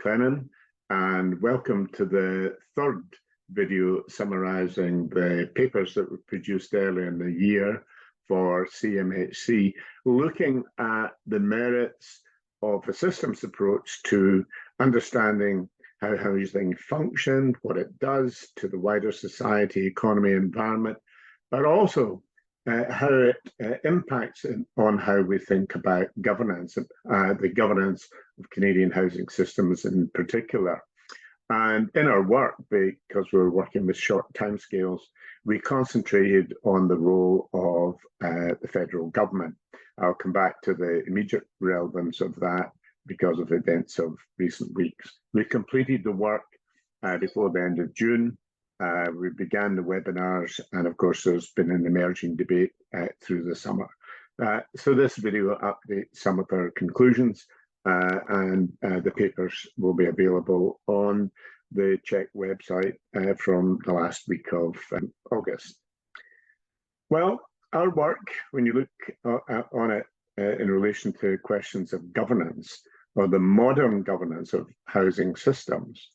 Maclennan, and welcome to the third video summarising the papers that were produced earlier in the year for CMHC, looking at the merits of a systems approach to understanding how housing functions, what it does to the wider society, economy, environment, but also how it impacts on how we think about governance, the governance of Canadian housing systems in particular. And in our work, because we were working with short timescales, we concentrated on the role of the federal government. I'll come back to the immediate relevance of that because of events of recent weeks. We completed the work before the end of June. We began the webinars, and of course, there's been an emerging debate through the summer. So this video updates some of our conclusions, and the papers will be available on the CHEC website from the last week of August. Well, our work, when you look on it in relation to questions of governance, or the modern governance of housing systems,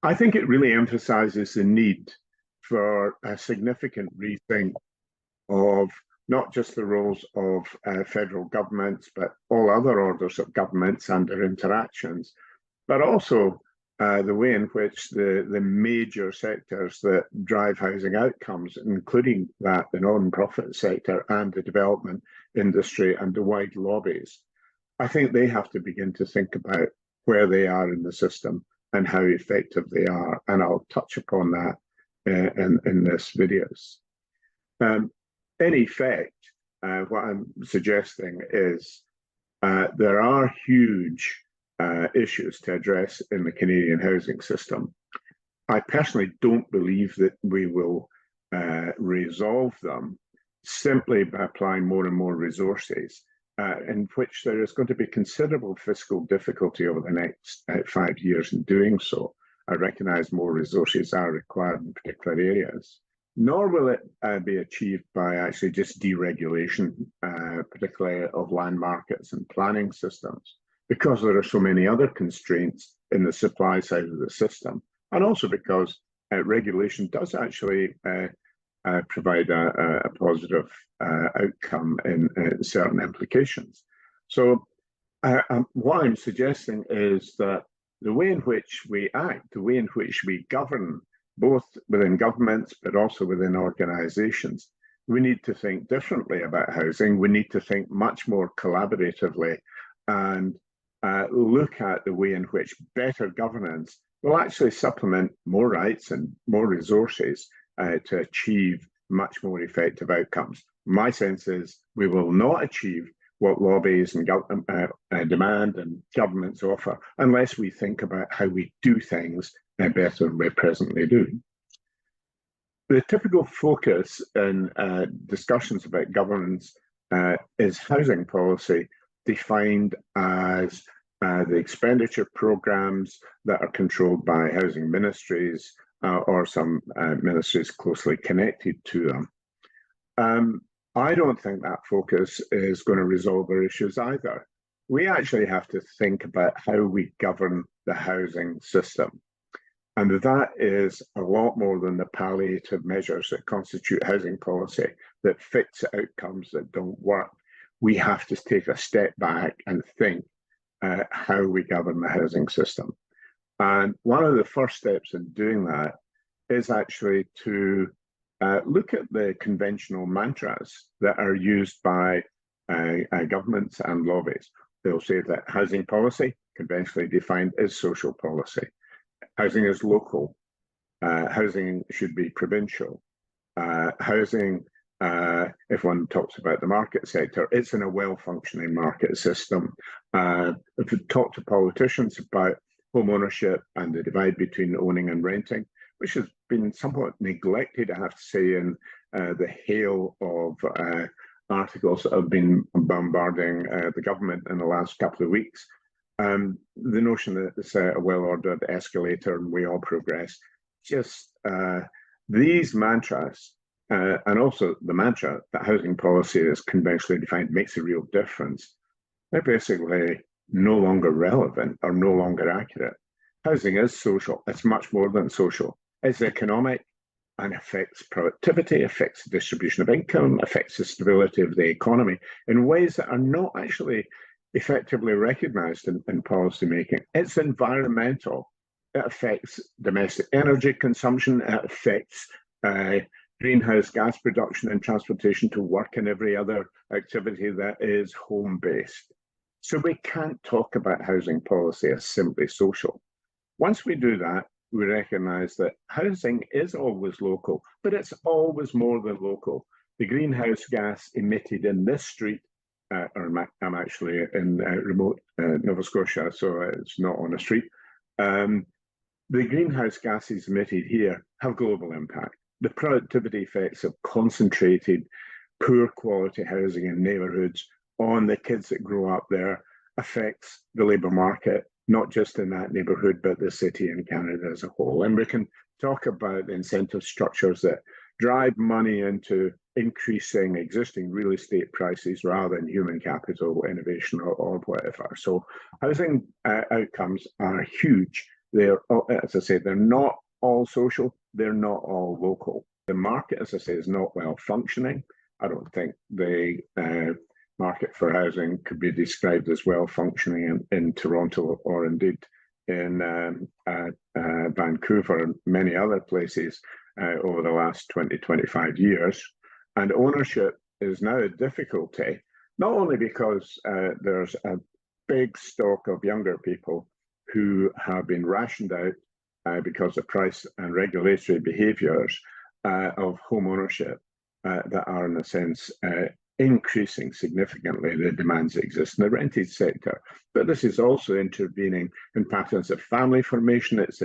I think it really emphasizes the need for a significant rethink of not just the roles of federal governments, but all other orders of governments and their interactions, but also the way in which the major sectors that drive housing outcomes, including the non-profit sector and the development industry and the wide lobbies, I think they have to begin to think about where they are in the system and how effective they are, and I'll touch upon that in this videos. In effect, what I'm suggesting is there are huge issues to address in the Canadian housing system. I personally don't believe that we will resolve them simply by applying more and more resources, in which there is going to be considerable fiscal difficulty over the next 5 years in doing so. I recognise more resources are required in particular areas. Nor will it be achieved by actually just deregulation, particularly of land markets and planning systems, because there are so many other constraints in the supply side of the system, and also because regulation does actually provide a positive outcome in certain implications. So what I'm suggesting is that the way in which we act, the way in which we govern, both within governments but also within organisations, we need to think differently about housing. We need to think much more collaboratively and look at the way in which better governance will actually supplement more rights and more resources to achieve much more effective outcomes. My sense is we will not achieve what lobbies and demand and governments offer unless we think about how we do things better than we presently do. The typical focus in discussions about governance is housing policy, defined as the expenditure programs that are controlled by housing ministries or some ministries closely connected to them. I don't think that focus is going to resolve our issues either. We actually have to think about how we govern the housing system. And that is a lot more than the palliative measures that constitute housing policy that fix outcomes that don't work. We have to take a step back and think how we govern the housing system. And one of the first steps in doing that is actually to look at the conventional mantras that are used by governments and lobbies. They'll say that housing policy, conventionally defined, is social policy. Housing is local. Housing should be provincial. Housing, if one talks about the market sector, it's in a well-functioning market system. If you talk to politicians about home ownership and the divide between owning and renting, which has been somewhat neglected, I have to say, in the hail of articles that have been bombarding the government in the last couple of weeks. The notion that it's a well-ordered escalator and we all progress, just these mantras, and also the mantra that housing policy is conventionally defined makes a real difference. They're basically no longer relevant or no longer accurate. Housing is social. It's much more than social. It's economic and affects productivity, affects the distribution of income, affects the stability of the economy in ways that are not actually effectively recognised in policy making. It's environmental. It affects domestic energy consumption. It affects greenhouse gas production and transportation to work and every other activity that is home-based. So we can't talk about housing policy as simply social. Once we do that, we recognise that housing is always local, but it's always more than local. The greenhouse gas emitted in this street, I'm actually in remote Nova Scotia, so it's not on a street. The greenhouse gases emitted here have global impact. The productivity effects of concentrated, poor quality housing in neighbourhoods on the kids that grow up there affects the labour market, not just in that neighbourhood, but the city and Canada as a whole. And we can talk about the incentive structures that drive money into increasing existing real estate prices rather than human capital, innovation, or whatever. So housing outcomes are huge. They're, as I say, they're not all social, they're not all local. The market, as I say, is not well functioning. I don't think the market for housing could be described as well functioning in Toronto or indeed in Vancouver and many other places over the last 20, 25 years. And ownership is now a difficulty, not only because there's a big stock of younger people who have been rationed out because of price and regulatory behaviours of home ownership that are, in a sense, increasing significantly the demands that exist in the rented sector. But this is also intervening in patterns of family formation. It's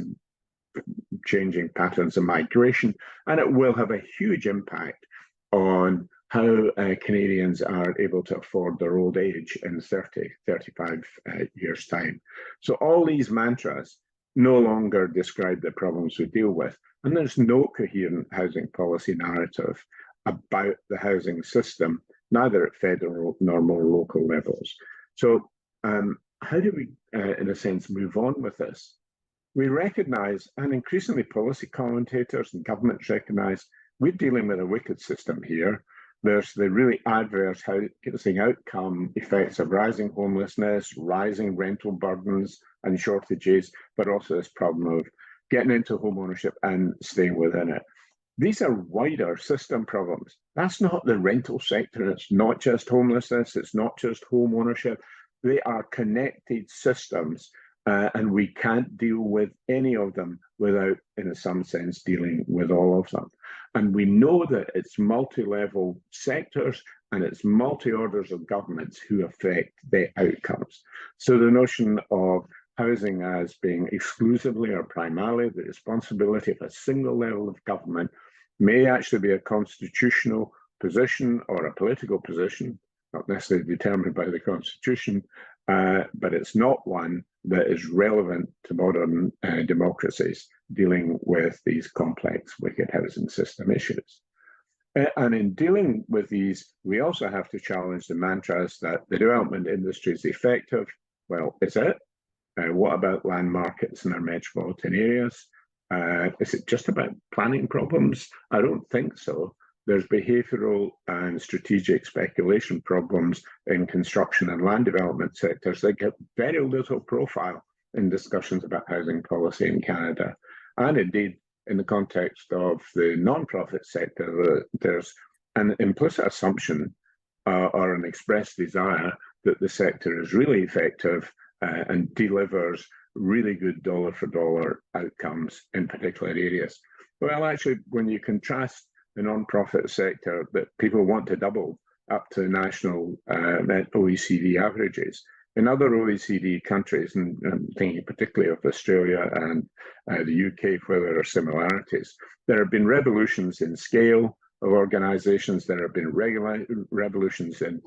changing patterns of migration, and it will have a huge impact on how Canadians are able to afford their old age in 30, 35 years' time. So all these mantras no longer describe the problems we deal with, and there's no coherent housing policy narrative about the housing system, neither at federal nor more local levels. So how do we, in a sense, move on with this? We recognise, and increasingly policy commentators and governments recognise, we're dealing with a wicked system here. There's the really adverse housing outcome effects of rising homelessness, rising rental burdens and shortages, but also this problem of getting into home ownership and staying within it. These are wider system problems. That's not the rental sector. It's not just homelessness. It's not just home ownership. They are connected systems, and we can't deal with any of them without, in some sense, dealing with all of them. And we know that it's multi-level sectors and it's multi-orders of governments who affect the outcomes. So the notion of housing as being exclusively or primarily the responsibility of a single level of government may actually be a constitutional position or a political position, not necessarily determined by the Constitution, but it's not one that is relevant to modern democracies dealing with these complex, wicked housing system issues. And in dealing with these, we also have to challenge the mantras that the development industry is effective. Well, is it? What about land markets in our metropolitan areas? Is it just about planning problems? I don't think so. There's behavioural and strategic speculation problems in construction and land development sectors that get very little profile in discussions about housing policy in Canada. And indeed, in the context of the non-profit sector, there's an implicit assumption or an expressed desire that the sector is really effective and delivers really good dollar for dollar outcomes in particular areas. Well, actually, when you contrast the non-profit sector that people want to double up to national OECD averages, in other OECD countries, and I'm thinking particularly of Australia and the UK, where there are similarities, there have been revolutions in scale of organizations, there have been revolutions in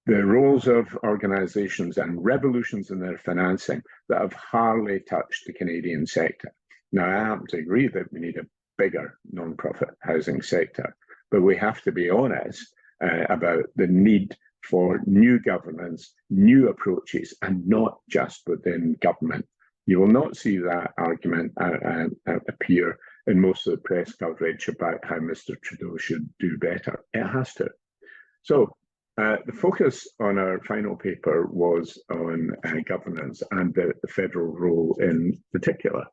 the roles of organizations and revolutions in their financing that have hardly touched the Canadian sector. Now, I happen to agree that we need a bigger non-profit housing sector, but we have to be honest about the need for new governance, new approaches, and not just within government. You will not see that argument appear in most of the press coverage about how Mr. Trudeau should do better. It has to. So the focus on our final paper was on governance and the federal role in particular.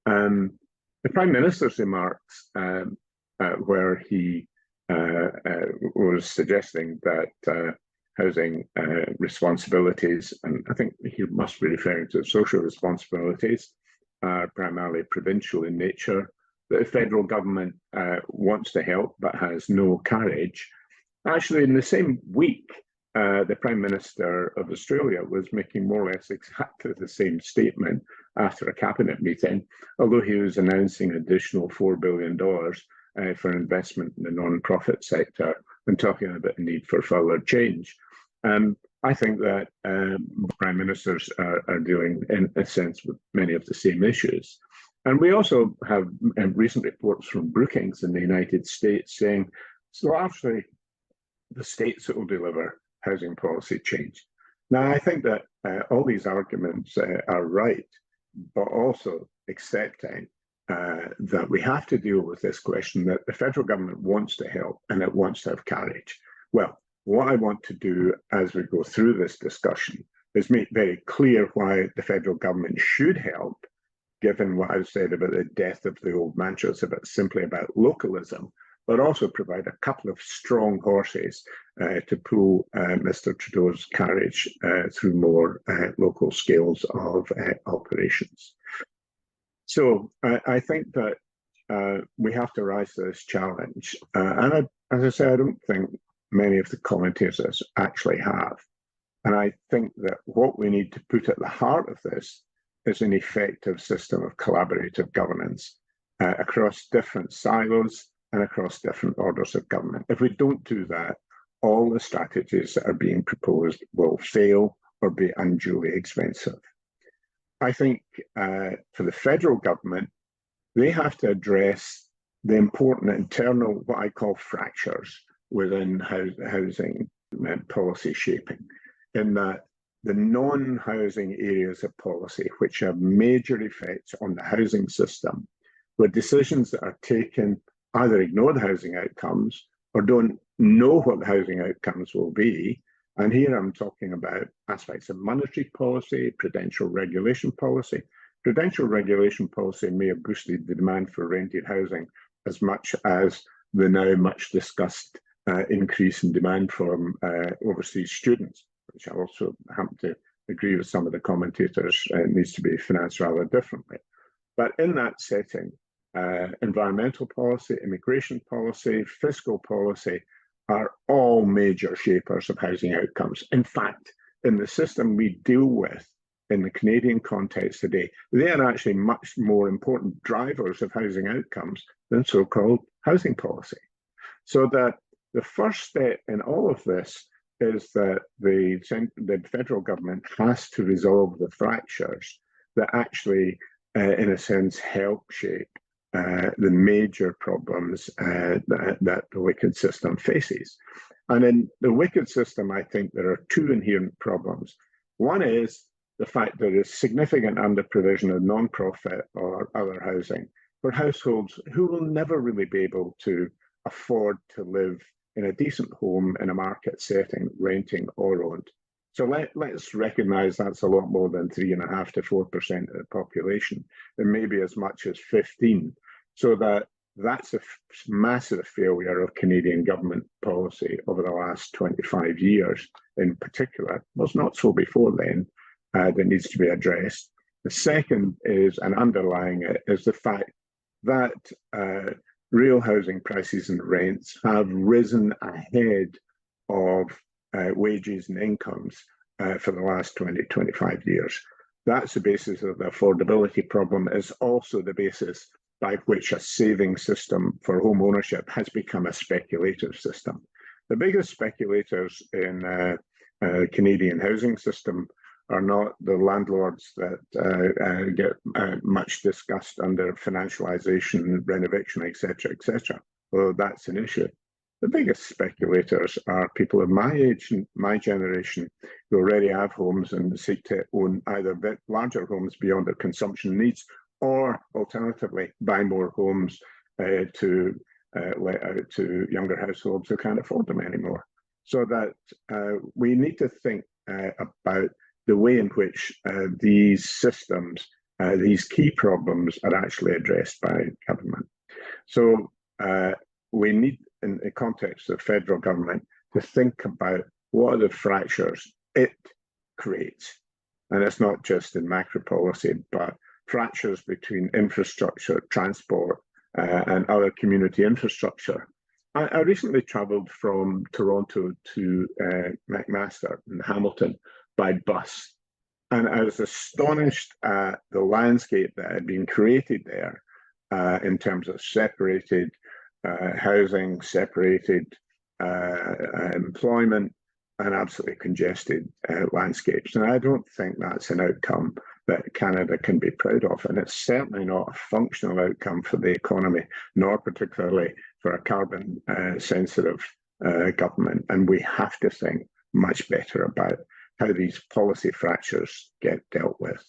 The Prime Minister's remarks, where he was suggesting that housing responsibilities, and I think he must be referring to social responsibilities, are primarily provincial in nature, that the federal government wants to help but has no courage. Actually, in the same week, the Prime Minister of Australia was making more or less exactly the same statement after a cabinet meeting, although he was announcing additional $4 billion for investment in the non-profit sector and talking about the need for further change. I think that Prime Ministers are dealing, in a sense, with many of the same issues. And we also have recent reports from Brookings in the United States saying it's largely the states that will deliver housing policy change. Now, I think that all these arguments are right, but also accepting that we have to deal with this question that the federal government wants to help and it wants to have courage. Well, what I want to do as we go through this discussion is make very clear why the federal government should help, given what I've said about the death of the old mantras, simply about localism, but also provide a couple of strong horses to pull Mr. Trudeau's carriage through more local scales of operations. So I think that we have to rise to this challenge. As I say, I don't think many of the commentators actually have. And I think that what we need to put at the heart of this is an effective system of collaborative governance across different silos and across different orders of government. If we don't do that, all the strategies that are being proposed will fail or be unduly expensive. I think for the federal government, they have to address the important internal, what I call fractures within housing policy shaping, in that the non-housing areas of policy, which have major effects on the housing system, where decisions that are taken either ignore the housing outcomes or don't know what the housing outcomes will be. And here I'm talking about aspects of monetary policy, prudential regulation policy. Prudential regulation policy may have boosted the demand for rented housing as much as the now much discussed increase in demand from overseas students, which I also happen to agree with some of the commentators, needs to be financed rather differently. But in that setting, environmental policy, immigration policy, fiscal policy are all major shapers of housing outcomes. In fact, in the system we deal with in the Canadian context today, they are actually much more important drivers of housing outcomes than so-called housing policy. So that the first step in all of this is that the federal government has to resolve the fractures that actually, in a sense, help shape the major problems that the wicked system faces. And in the wicked system, I think there are two inherent problems. One is the fact that there is significant under-provision of non-profit or other housing for households who will never really be able to afford to live in a decent home in a market setting, renting or owned. So let's recognize that's a lot more than 3.5% to 4% of the population, and maybe as much as 15%. So that's a massive failure of Canadian government policy over the last 25 years in particular. Was not so before then, that needs to be addressed. The second is, and underlying it, is the fact that real housing prices and rents have risen ahead of wages and incomes for the last 20, 25 years. That's the basis of the affordability problem. Is also the basis by which a saving system for home ownership has become a speculative system. The biggest speculators in Canadian housing system are not the landlords that get much discussed under financialization, renovation, etc., etc. Well, that's an issue. the biggest speculators are people of my age and my generation who already have homes and seek to own either larger homes beyond their consumption needs, or alternatively buy more homes to let out to younger households who can't afford them anymore. So that we need to think about the way in which these systems, these key problems, are actually addressed by government. So we need, in the context of federal government, to think about what are the fractures it creates. And it's not just in macro policy, but fractures between infrastructure, transport, and other community infrastructure. I recently travelled from Toronto to McMaster in Hamilton by bus, and I was astonished at the landscape that had been created there in terms of separated housing, separated employment, and absolutely congested landscapes. And I don't think that's an outcome that Canada can be proud of. And it's certainly not a functional outcome for the economy, nor particularly for a carbon sensitive government. And we have to think much better about how these policy fractures get dealt with.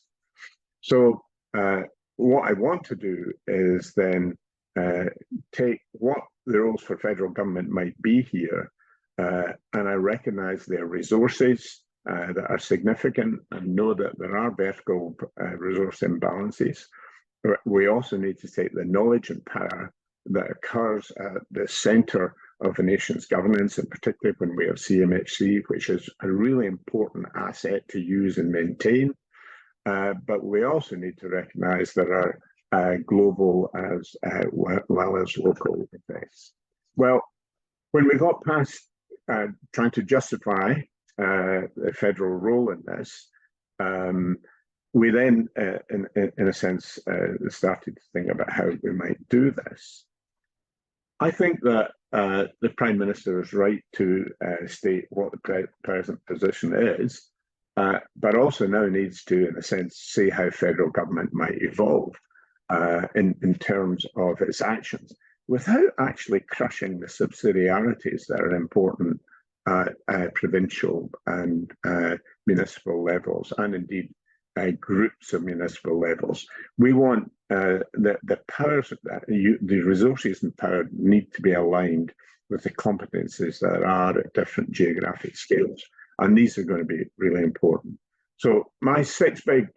So what I want to do is then take what the roles for federal government might be here, and I recognise their resources that are significant and know that there are vertical resource imbalances. We also need to take the knowledge and power that occurs at the centre of a nation's governance, and particularly when we have CMHC, which is a really important asset to use and maintain. But we also need to recognise there are global as well as local effects. Well, when we got past trying to justify the federal role in this, we then, in a sense, started to think about how we might do this. I think that the Prime Minister is right to state what the present position is, but also now needs to, in a sense, say how federal government might evolve in terms of its actions, without actually crushing the subsidiarities that are important at provincial and municipal levels, and indeed groups of municipal levels. We want the powers, the resources and power need to be aligned with the competencies that are at different geographic scales, and these are going to be really important. So my 6 big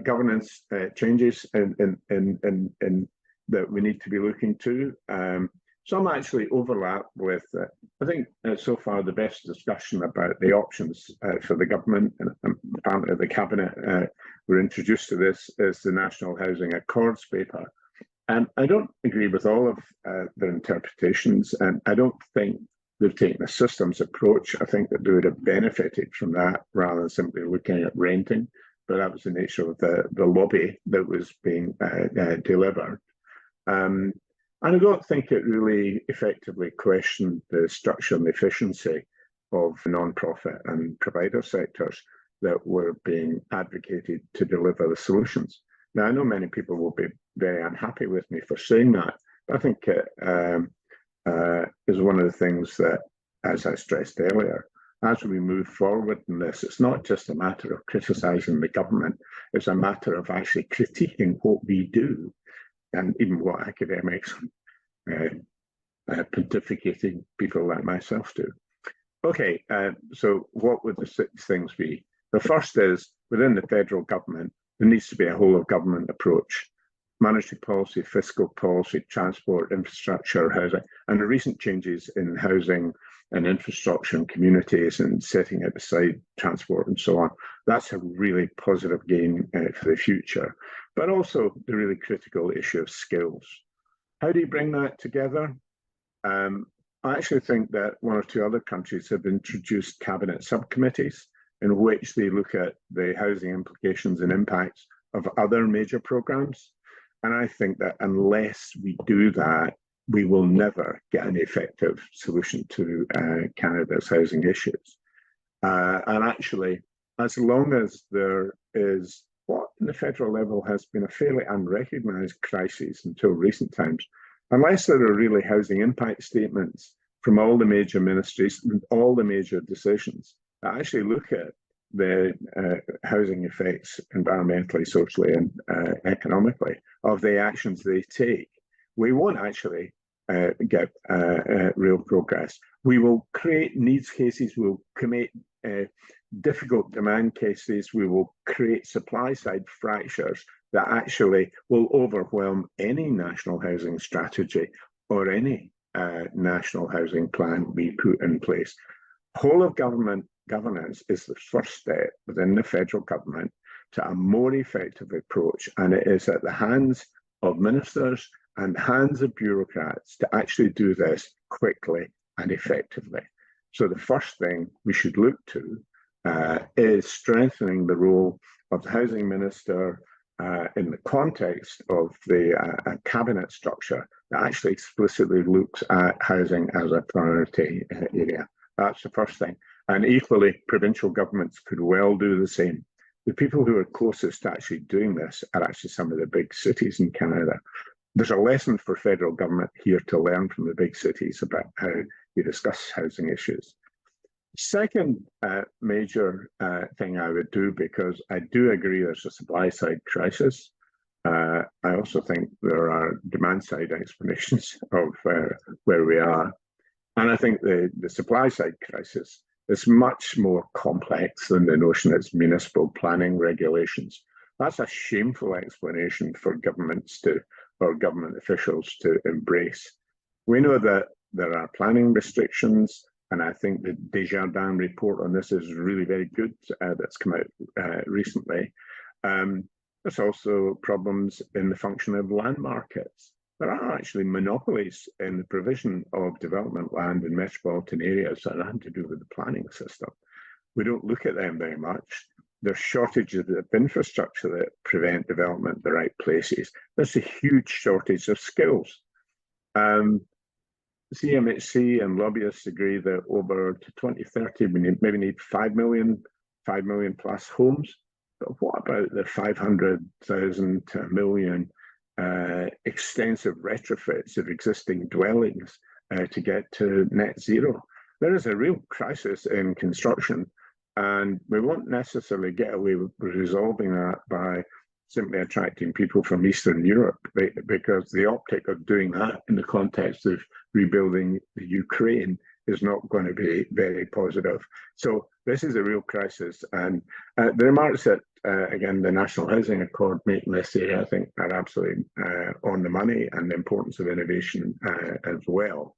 governance changes that we need to be looking to. Some actually overlap with, I think so far the best discussion about the options for the government, and apparently the Cabinet were introduced to this, is the National Housing Accords paper. And I don't agree with all of their interpretations, and I don't think they've taken a systems approach. I think that they would have benefited from that rather than simply looking at renting, but that was the nature of the lobby that was being delivered. And I don't think it really effectively questioned the structure and efficiency of non-profit and provider sectors that were being advocated to deliver the solutions. Now, I know many people will be very unhappy with me for saying that, but I think it is one of the things that, as I stressed earlier, as we move forward in this, it's not just a matter of criticising the government, it's a matter of actually critiquing what we do, and even what academics, pontificating people like myself do. Okay, so what would the 6 things be? The first is, within the federal government, there needs to be a whole of government approach. Monetary policy, fiscal policy, transport, infrastructure, housing, and the recent changes in housing and infrastructure and communities and setting it aside transport and so on. That's a really positive gain for the future, but also the really critical issue of skills. How do you bring that together? I actually think that 1 or 2 other countries have introduced cabinet subcommittees in which they look at the housing implications and impacts of other major programs. And I think that unless we do that, we will never get an effective solution to Canada's housing issues. And actually, as long as there is what in the federal level has been a fairly unrecognised crisis until recent times, unless there are really housing impact statements from all the major ministries and all the major decisions that actually look at the housing effects environmentally, socially, and economically of the actions they take, we won't actually get real progress. We will create needs cases, we'll create difficult demand cases, we will create supply side fractures that actually will overwhelm any national housing strategy or any national housing plan we put in place. Whole of government governance is the first step within the federal government to a more effective approach, and it is at the hands of ministers and hands of bureaucrats to actually do this quickly and effectively. So the first thing we should look to is strengthening the role of the housing minister in the context of the cabinet structure that actually explicitly looks at housing as a priority area. That's the first thing. And equally, provincial governments could well do the same. The people who are closest to actually doing this are actually some of the big cities in Canada. There's a lesson for federal government here to learn from the big cities about how you discuss housing issues. Second major thing I would do, because I do agree there's a supply side crisis, I also think there are demand side explanations of where we are. And I think the supply side crisis is much more complex than the notion it's municipal planning regulations. That's a shameful explanation for governments to, or government officials to embrace. We know that there are planning restrictions, and I think the Desjardins report on this is really very good, that's come out recently. There's also problems in the function of land markets. There are actually monopolies in the provision of development land in metropolitan areas that have to do with the planning system. We don't look at them very much. There's shortages of infrastructure that prevent development in the right places. There's a huge shortage of skills. CMHC and lobbyists agree that over to 2030, we maybe need 5 million plus homes. But what about the 500,000 to 1 million extensive retrofits of existing dwellings to get to net zero? There is a real crisis in construction, and we won't necessarily get away with resolving that by simply attracting people from Eastern Europe, because the optic of doing that in the context of rebuilding the Ukraine is not going to be very positive. So this is a real crisis, and the remarks that, again, the National Housing Accord make in this area, I think, are absolutely on the money, and the importance of innovation as well.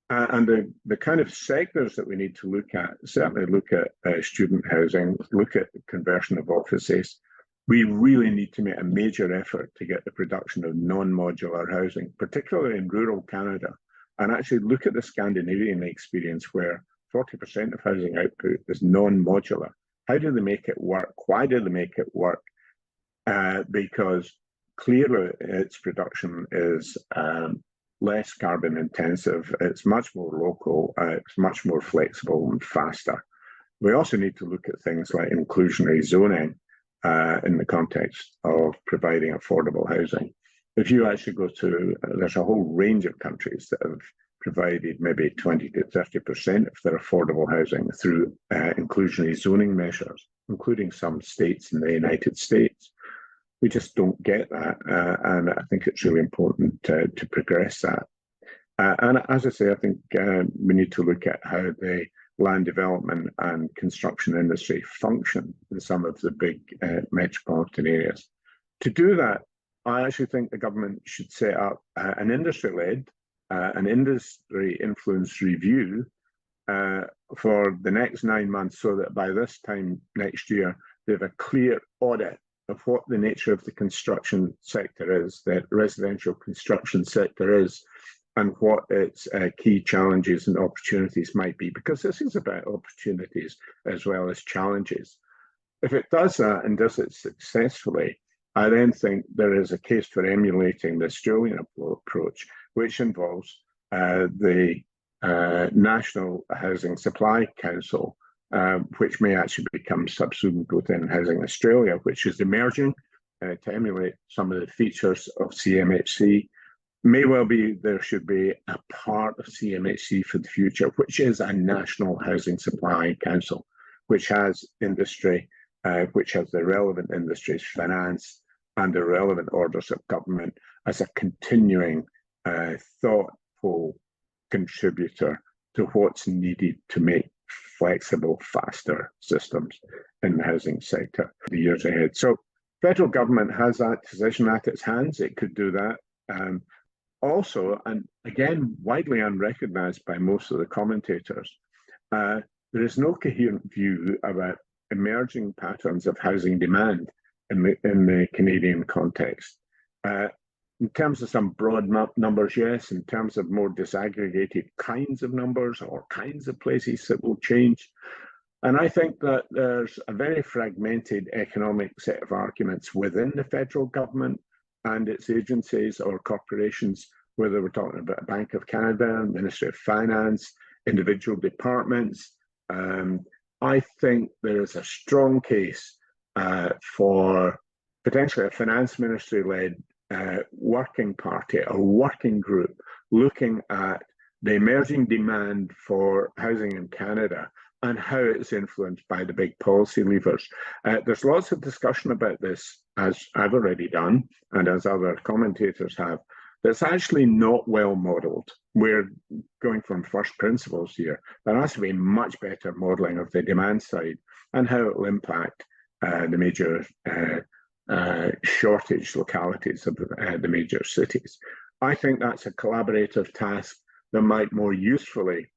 And the kind of sectors that we need to look at, certainly look at student housing, look at the conversion of offices. We really need to make a major effort to get the production of non-modular housing, particularly in rural Canada, and actually look at the Scandinavian experience where 40% of housing output is non-modular. How do they make it work? Why do they make it work? Because clearly its production is less carbon intensive, it's much more local, it's much more flexible and faster. We also need to look at things like inclusionary zoning in the context of providing affordable housing. If you actually go to, there's a whole range of countries that have provided maybe 20 to 30% of their affordable housing through inclusionary zoning measures, including some states in the United States. We just don't get that, and I think it's really important to progress that. And as I say, I think we need to look at how the land development and construction industry function in some of the big metropolitan areas. To do that, I actually think the government should set up an industry-led, an industry influence review for the next 9 months, so that by this time next year, they have a clear audit of what the nature of the construction sector is, the residential construction sector is, and what its key challenges and opportunities might be, because this is about opportunities as well as challenges. If it does that and does it successfully, I then think there is a case for emulating the Australian approach, which involves the National Housing Supply Council, which may actually become subsumed within Housing Australia, which is emerging to emulate some of the features of CMHC. may well be there should be a part of CMHC for the future, which is a National Housing Supply Council, which has industry, which has the relevant industries, finance, and the relevant orders of government as a continuing, thoughtful contributor to what's needed to make flexible, faster systems in the housing sector the years ahead. So federal government has that decision at its hands. It could do that. Also, and again, widely unrecognised by most of the commentators, there is no coherent view about emerging patterns of housing demand in the Canadian context. In terms of some broad numbers, yes. In terms of more disaggregated kinds of numbers or kinds of places that will change. And I think that there's a very fragmented economic set of arguments within the federal government and its agencies or corporations, whether we're talking about Bank of Canada, Ministry of Finance, individual departments. I think there is a strong case for potentially a finance ministry-led working party or working group looking at the emerging demand for housing in Canada and how it's influenced by the big policy levers. There's lots of discussion about this, as I've already done, and as other commentators have, that's actually not well modelled. We're going from first principles here. There has to be much better modelling of the demand side and how it will impact the major shortage localities of the major cities. I think that's a collaborative task that might more usefully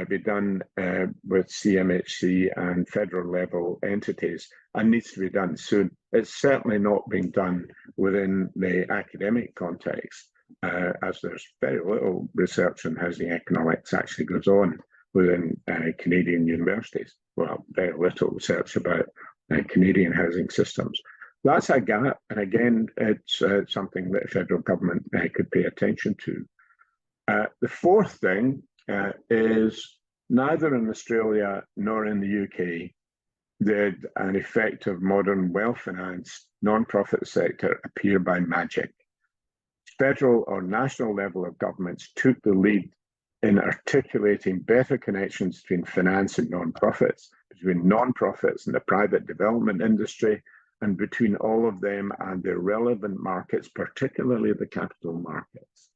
be done with CMHC and federal level entities and needs to be done soon. It's certainly not being done within the academic context, as there's very little research on housing economics actually goes on within Canadian universities. Well, very little research about Canadian housing systems. That's a gap, and again, it's something that the federal government could pay attention to. The fourth thing is neither in Australia nor in the UK did an effective, modern, well-financed non-profit sector appear by magic. Federal or national level of governments took the lead in articulating better connections between finance and non-profits, between non-profits and the private development industry, and between all of them and their relevant markets, particularly the capital markets.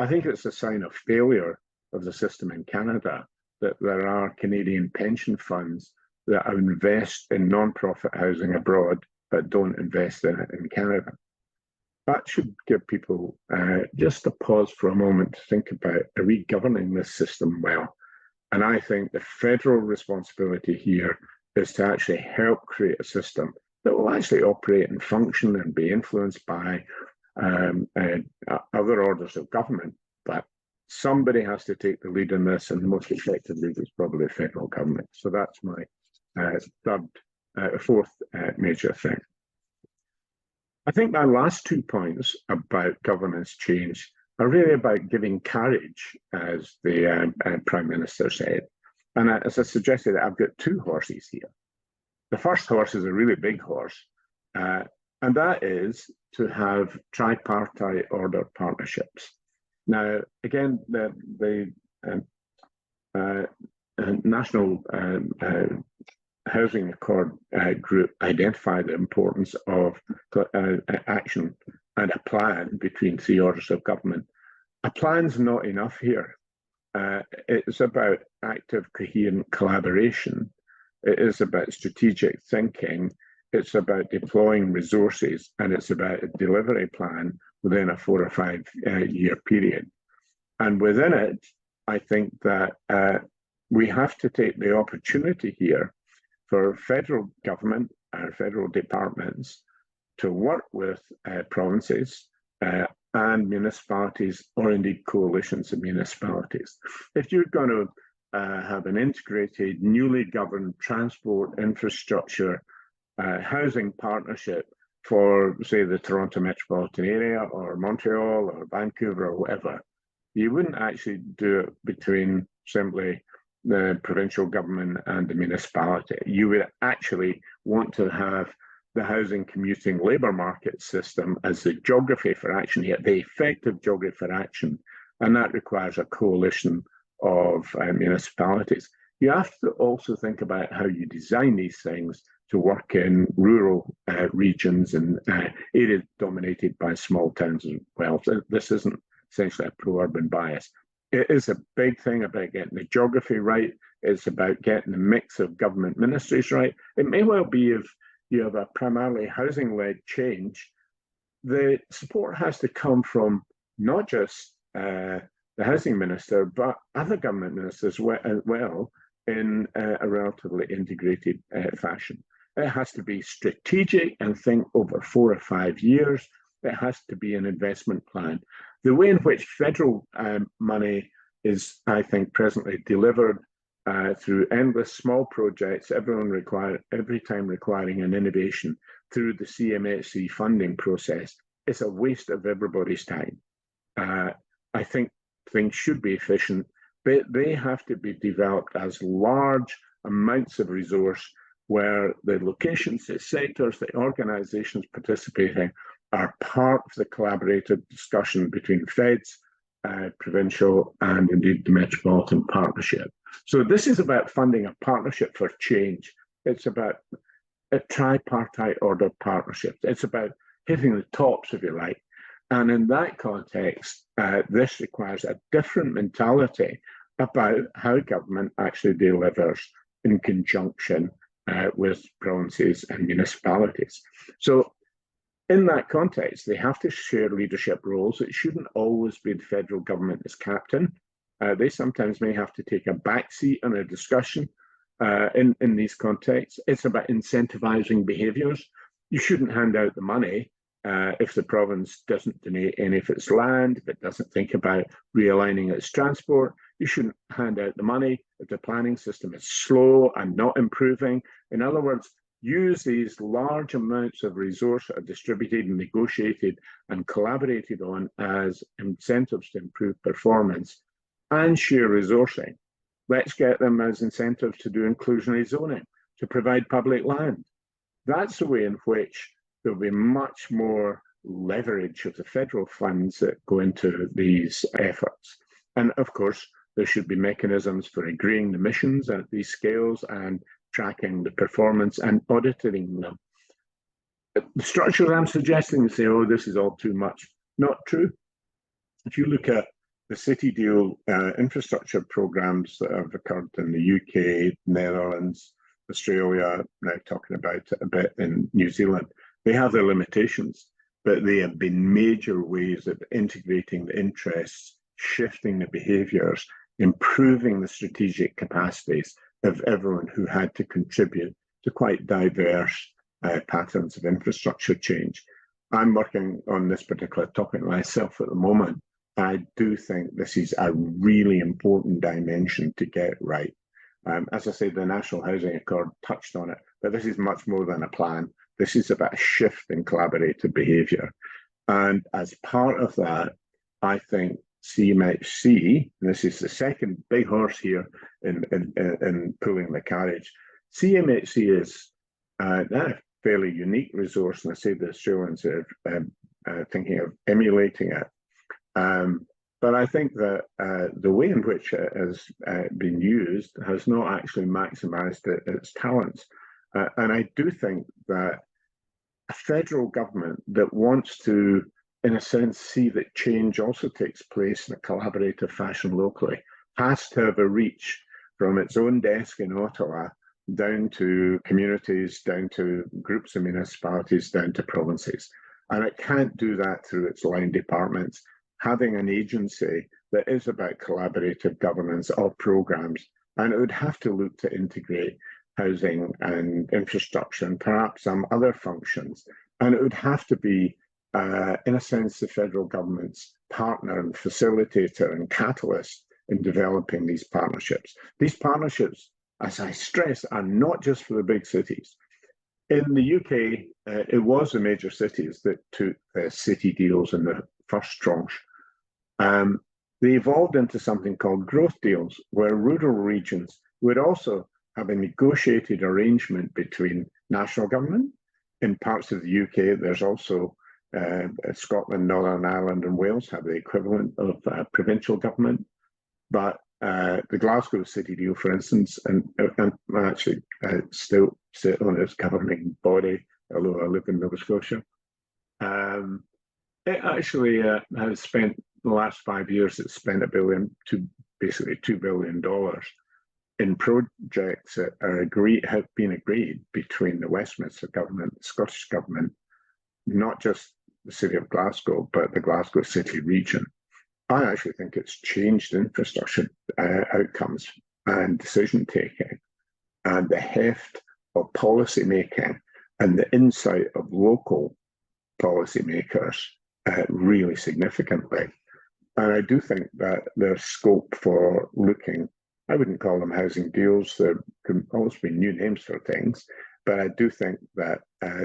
I think it's a sign of failure of the system in Canada that there are Canadian pension funds that invest in non-profit housing abroad but don't invest in it in Canada. That should give people just a pause for a moment to think about, are we governing this system well? And I think the federal responsibility here is to actually help create a system that will actually operate and function and be influenced by other orders of government. But somebody has to take the lead in this, and the most effective lead is probably the federal government. So that's my fourth major thing. I think my last 2 points about governance change are really about giving courage, as the Prime Minister said. And as I suggested, I've got two horses here. The first horse is a really big horse, and that is to have tripartite order partnerships. Now, again, the National Housing Accord group identified the importance of action and a plan between three orders of government. A plan's not enough here. It's about active, coherent collaboration. It is about strategic thinking. It's about deploying resources, and it's about a delivery plan within a 4 or 5 year period. And within it, I think that we have to take the opportunity here for federal government and federal departments to work with provinces and municipalities, or indeed coalitions of municipalities. If you're going to have an integrated, newly governed transport infrastructure housing partnership for, say, the Toronto metropolitan area or Montreal or Vancouver or whatever, you wouldn't actually do it between simply the provincial government and the municipality. You would actually want to have the housing commuting labour market system as the geography for action here, the effective geography for action, and that requires a coalition of municipalities. You have to also think about how you design these things to work in rural regions and areas dominated by small towns as well. So this isn't essentially a pro-urban bias. It is a big thing about getting the geography right. It's about getting the mix of government ministries right. It may well be if you have a primarily housing-led change, the support has to come from not just the housing minister, but other government ministers as well in a relatively integrated fashion. It has to be strategic and think over 4 or 5 years. It has to be an investment plan. The way in which federal money is, I think, presently delivered through endless small projects, every time requiring an innovation through the CMHC funding process, is a waste of everybody's time. I think things should be efficient, but they have to be developed as large amounts of resource where the locations, the sectors, the organisations participating are part of the collaborative discussion between feds, provincial, and indeed the metropolitan partnership. So this is about funding a partnership for change. It's about a tripartite order partnership. It's about hitting the tops, if you like. And in that context, this requires a different mentality about how government actually delivers in conjunction with provinces and municipalities. So in that context, they have to share leadership roles. It shouldn't always be the federal government as captain. They sometimes may have to take a backseat on a discussion in these contexts. It's about incentivizing behaviours. You shouldn't hand out the money if the province doesn't donate any of its land, if it doesn't think about realigning its transport. You shouldn't hand out the money if the planning system is slow and not improving. In other words, use these large amounts of resource that are distributed and negotiated and collaborated on as incentives to improve performance and share resourcing. Let's get them as incentives to do inclusionary zoning, to provide public land. That's the way in which there'll be much more leverage of the federal funds that go into these efforts. And of course, there should be mechanisms for agreeing the missions at these scales and tracking the performance and auditing them. The structure I'm suggesting, say, oh, this is all too much. Not true. If you look at the city deal infrastructure programs that have occurred in the UK, Netherlands, Australia, now talking about it a bit in New Zealand, they have their limitations, but they have been major ways of integrating the interests, shifting the behaviours, improving the strategic capacities of everyone who had to contribute to quite diverse patterns of infrastructure change. I'm working on this particular topic myself at the moment. I do think this is a really important dimension to get right. As I say, the National Housing Accord touched on it, but this is much more than a plan. This is about a shift in collaborative behaviour. And as part of that, I think CMHC, and this is the second big horse here in pulling the carriage, CMHC is a fairly unique resource, and I say the Australians are thinking of emulating it. But I think that the way in which it has been used has not actually maximised its talents. And I do think that a federal government that wants to, in a sense, see that change also takes place in a collaborative fashion locally has to have a reach from its own desk in Ottawa down to communities, down to groups of municipalities, down to provinces. And it can't do that through its line departments. Having an agency that is about collaborative governance of programs, and it would have to look to integrate housing and infrastructure and perhaps some other functions. And it would have to be, in a sense, the federal government's partner and facilitator and catalyst in developing these partnerships. These partnerships, as I stress, are not just for the big cities. In the UK, it was the major cities that took the city deals in the first tranche. They evolved into something called growth deals, where rural regions would also have a negotiated arrangement between national government In parts of the UK, there's also Scotland, Northern Ireland, and Wales have the equivalent of provincial government. But the Glasgow City deal, for instance, and actually still sit on its governing body, although I live in Nova Scotia. It actually has spent the last 5 years. It's spent basically $2 billion in projects that have been agreed between the Westminster government, the Scottish government, not just the city of Glasgow, but the Glasgow City region. I actually think it's changed infrastructure outcomes and decision taking, and the heft of policy making and the insight of local policymakers really significantly. And I do think that there's scope for looking, I wouldn't call them housing deals, there can always be new names for things, but I do think that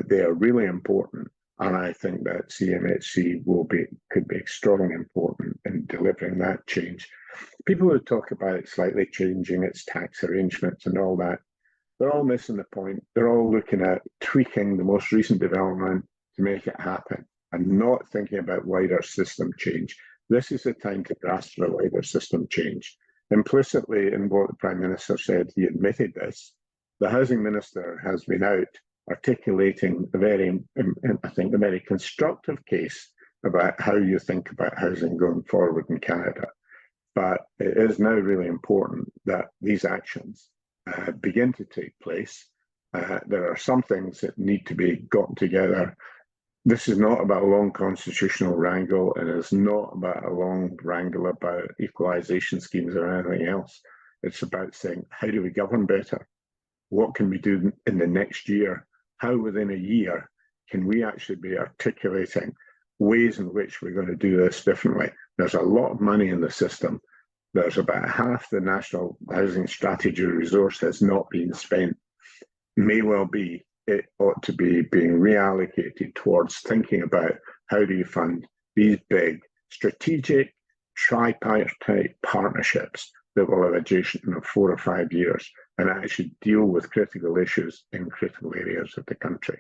they are really important. And I think that CMHC could be extraordinarily important in delivering that change. People who talk about it slightly changing its tax arrangements and all that, they're all missing the point. They're all looking at tweaking the most recent development to make it happen and not thinking about wider system change. This is the time to grasp for a wider system change. Implicitly in what the Prime Minister said, he admitted this. The Housing Minister has been out articulating a very constructive case about how you think about housing going forward in Canada. But it is now really important that these actions begin to take place. There are some things that need to be gotten together. This is not about a long constitutional wrangle, and it's not about a long wrangle about equalisation schemes or anything else. It's about saying, how do we govern better? What can we do in the next year? How within a year can we actually be articulating ways in which we're going to do this differently? There's a lot of money in the system. There's about half the National Housing Strategy resource has not been spent. May well be it ought to be being reallocated towards thinking about how do you fund these big strategic tripartite partnerships that will have a duration of 4 or 5 years and actually deal with critical issues in critical areas of the country.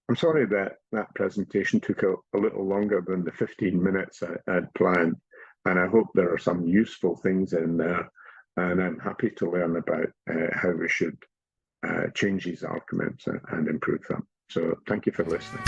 I'm sorry that that presentation took a little longer than the 15 minutes I had planned, and I hope there are some useful things in there, and I'm happy to learn about how we should change these arguments and improve them. So thank you for listening.